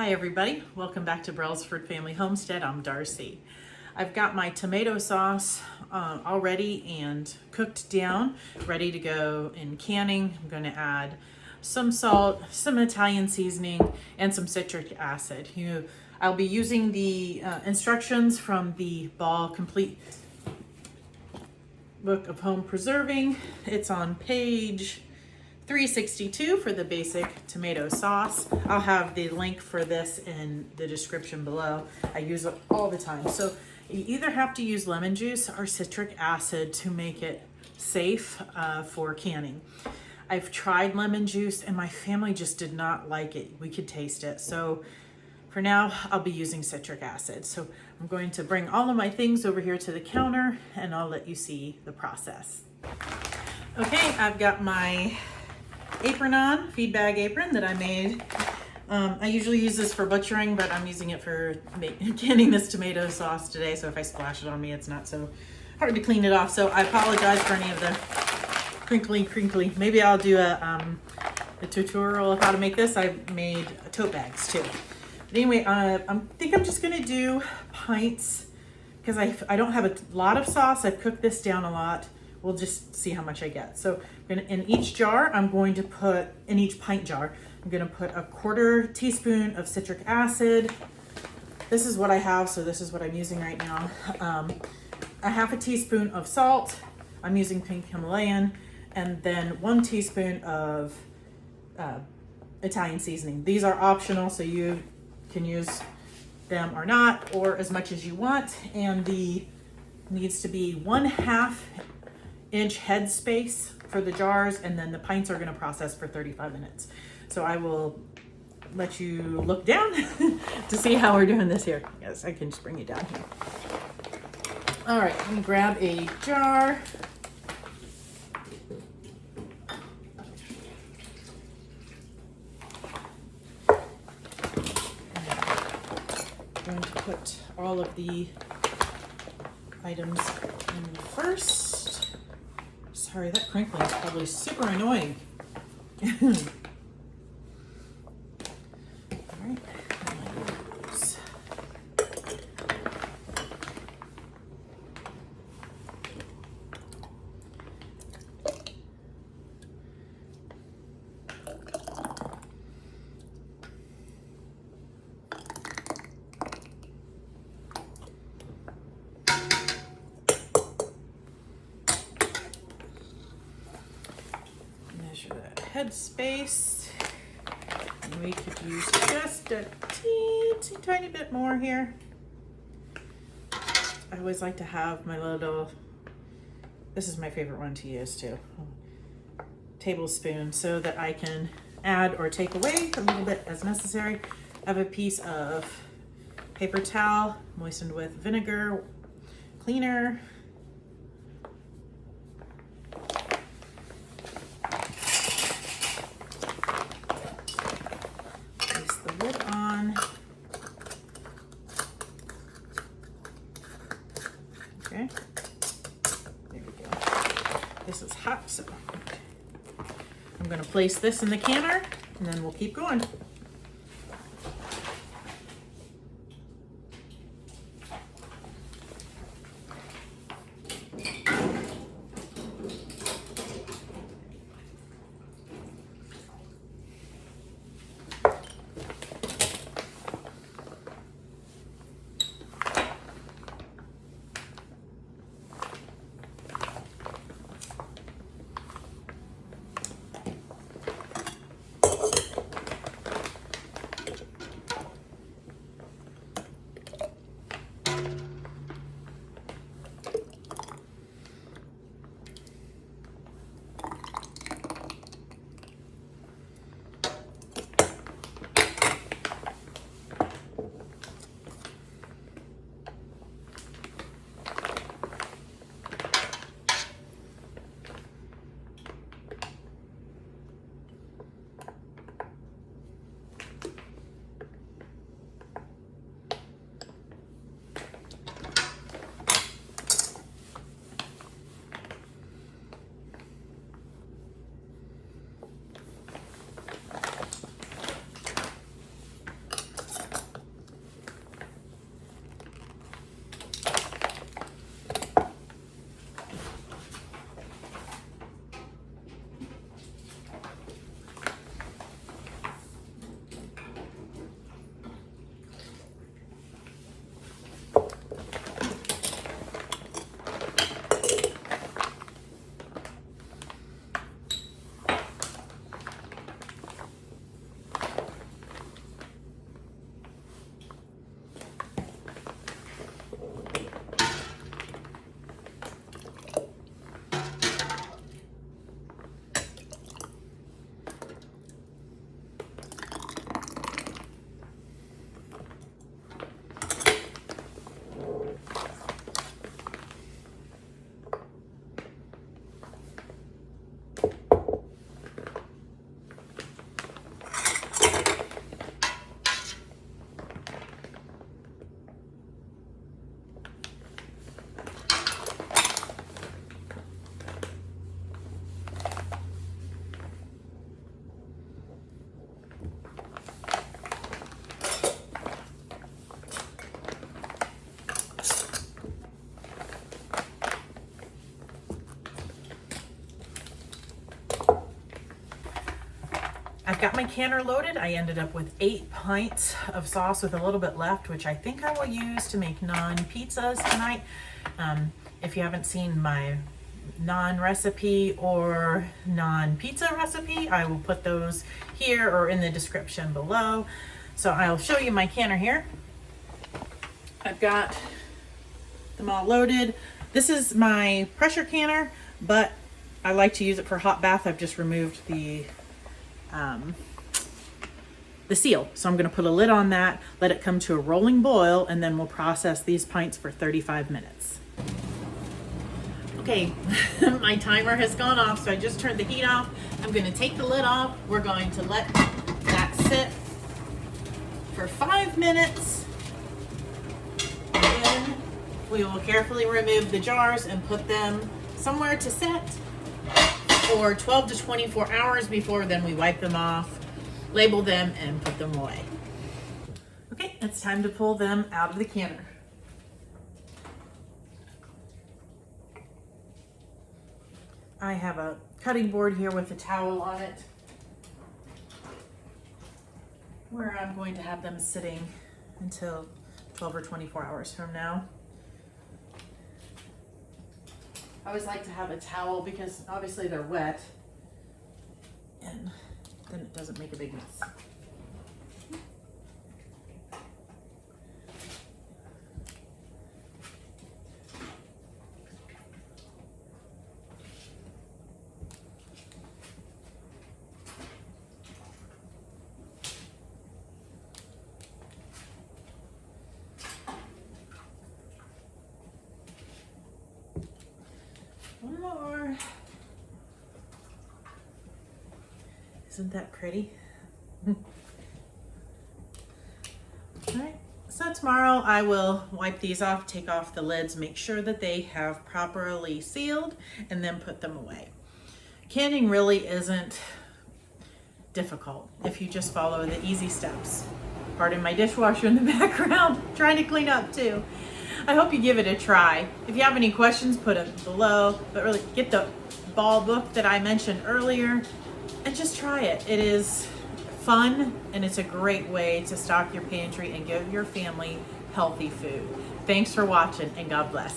Hi everybody, welcome back to Brailsford Family Homestead. I'm Darcy. I've got my tomato sauce already and cooked down, ready to go in canning. I'm going to add some salt, some Italian seasoning, and some citric acid. I'll be using the instructions from the Ball Complete Book of Home Preserving. It's on page 362 for the basic tomato sauce. I'll have the link for this in the description below. I use it all the time. So you either have to use lemon juice or citric acid to make it safe for canning. I've tried lemon juice and my family just did not like it. We could taste it. So for now, I'll be using citric acid. So I'm going to bring all of my things over here to the counter and I'll let you see the process. Okay, I've got my apron on, feed bag apron that I made. I usually use this for butchering, but I'm using it for canning this tomato sauce today. So if I splash it on me, it's not so hard to clean it off. So I apologize for any of the crinkly. Maybe I'll do a tutorial of how to make this. I've made tote bags too. But anyway, I think I'm just gonna do pints because I don't have a lot of sauce. I've cooked this down a lot. We'll just see how much I get. So in each jar, I'm going to put, in each pint jar, I'm gonna put a 1/4 teaspoon of citric acid. This is what I have, so this is what I'm using right now. A 1/2 teaspoon of salt. I'm using pink Himalayan. And then 1 teaspoon of Italian seasoning. These are optional, so you can use them or not, or as much as you want. And the needs to be 1/2 inch head space for the jars, and then the pints are going to process for 35 minutes. So I will let you look down to see how we're doing this here. Yes, I can just bring you down here. All right, let me grab a jar. I'm going to put all of the items in first. Sorry, that crinkling is probably super annoying. All right. Measure that head space. And we could use just a teensy tiny bit more here. I always like to have my little, this is my favorite one to use too, tablespoon, so that I can add or take away a little bit as necessary. I have a piece of paper towel moistened with vinegar cleaner. Okay, there we go. This is hot, so I'm going to place this in the canner and then we'll keep going. I've got my canner loaded. I ended up with 8 pints of sauce with a little bit left, which I think I will use to make naan pizzas tonight. If you haven't seen my naan recipe or naan pizza recipe, I will put those here or in the description below. So I'll show you my canner here. I've got them all loaded. This is my pressure canner, but I like to use it for hot bath. I've just removed the seal. So I'm going to put a lid on that, let it come to a rolling boil, and then we'll process these pints for 35 minutes. Okay, my timer has gone off, so I just turned the heat off. I'm going to take the lid off. We're going to let that sit for 5 minutes. And then we will carefully remove the jars and put them somewhere to set for 12 to 24 hours before then we wipe them off, label them, and put them away. Okay, it's time to pull them out of the canner. I have a cutting board here with a towel on it where I'm going to have them sitting until 12 or 24 hours from now. I always like to have a towel because obviously they're wet and then it doesn't make a big mess. One more. Isn't that pretty? All right, so tomorrow I will wipe these off, take off the lids, make sure that they have properly sealed, and then put them away. Canning really isn't difficult if you just follow the easy steps. Pardon my dishwasher in the background, trying to clean up too. I hope you give it a try. If you have any questions, put them below, but really get the ball book that I mentioned earlier and just try it. It is fun and it's a great way to stock your pantry and give your family healthy food. Thanks for watching and God bless.